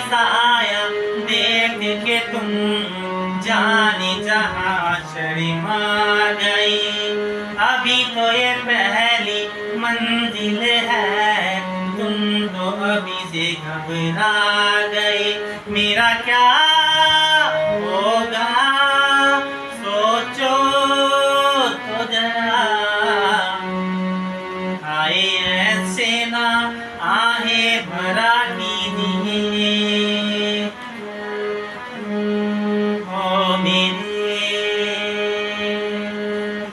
ऐसा आया देख के तुम जाने जहां शर्मा गई। अभी तो ये पहली मंजिल है, तुम तो अभी से घबरा गई। मेरा क्या होगा सोचो तो जरा, आए ऐसे ना आहे भरा कीजिए। ओ मेरे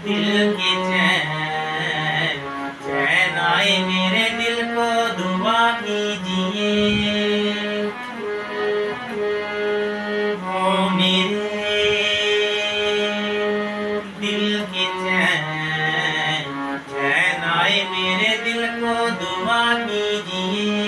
दिल के चैन, चैन आए मेरे दिल को दुआ कीजिए। ओ मेरे दिल के चैन, चैन आए मेरे दिल को दुआ कीजिए।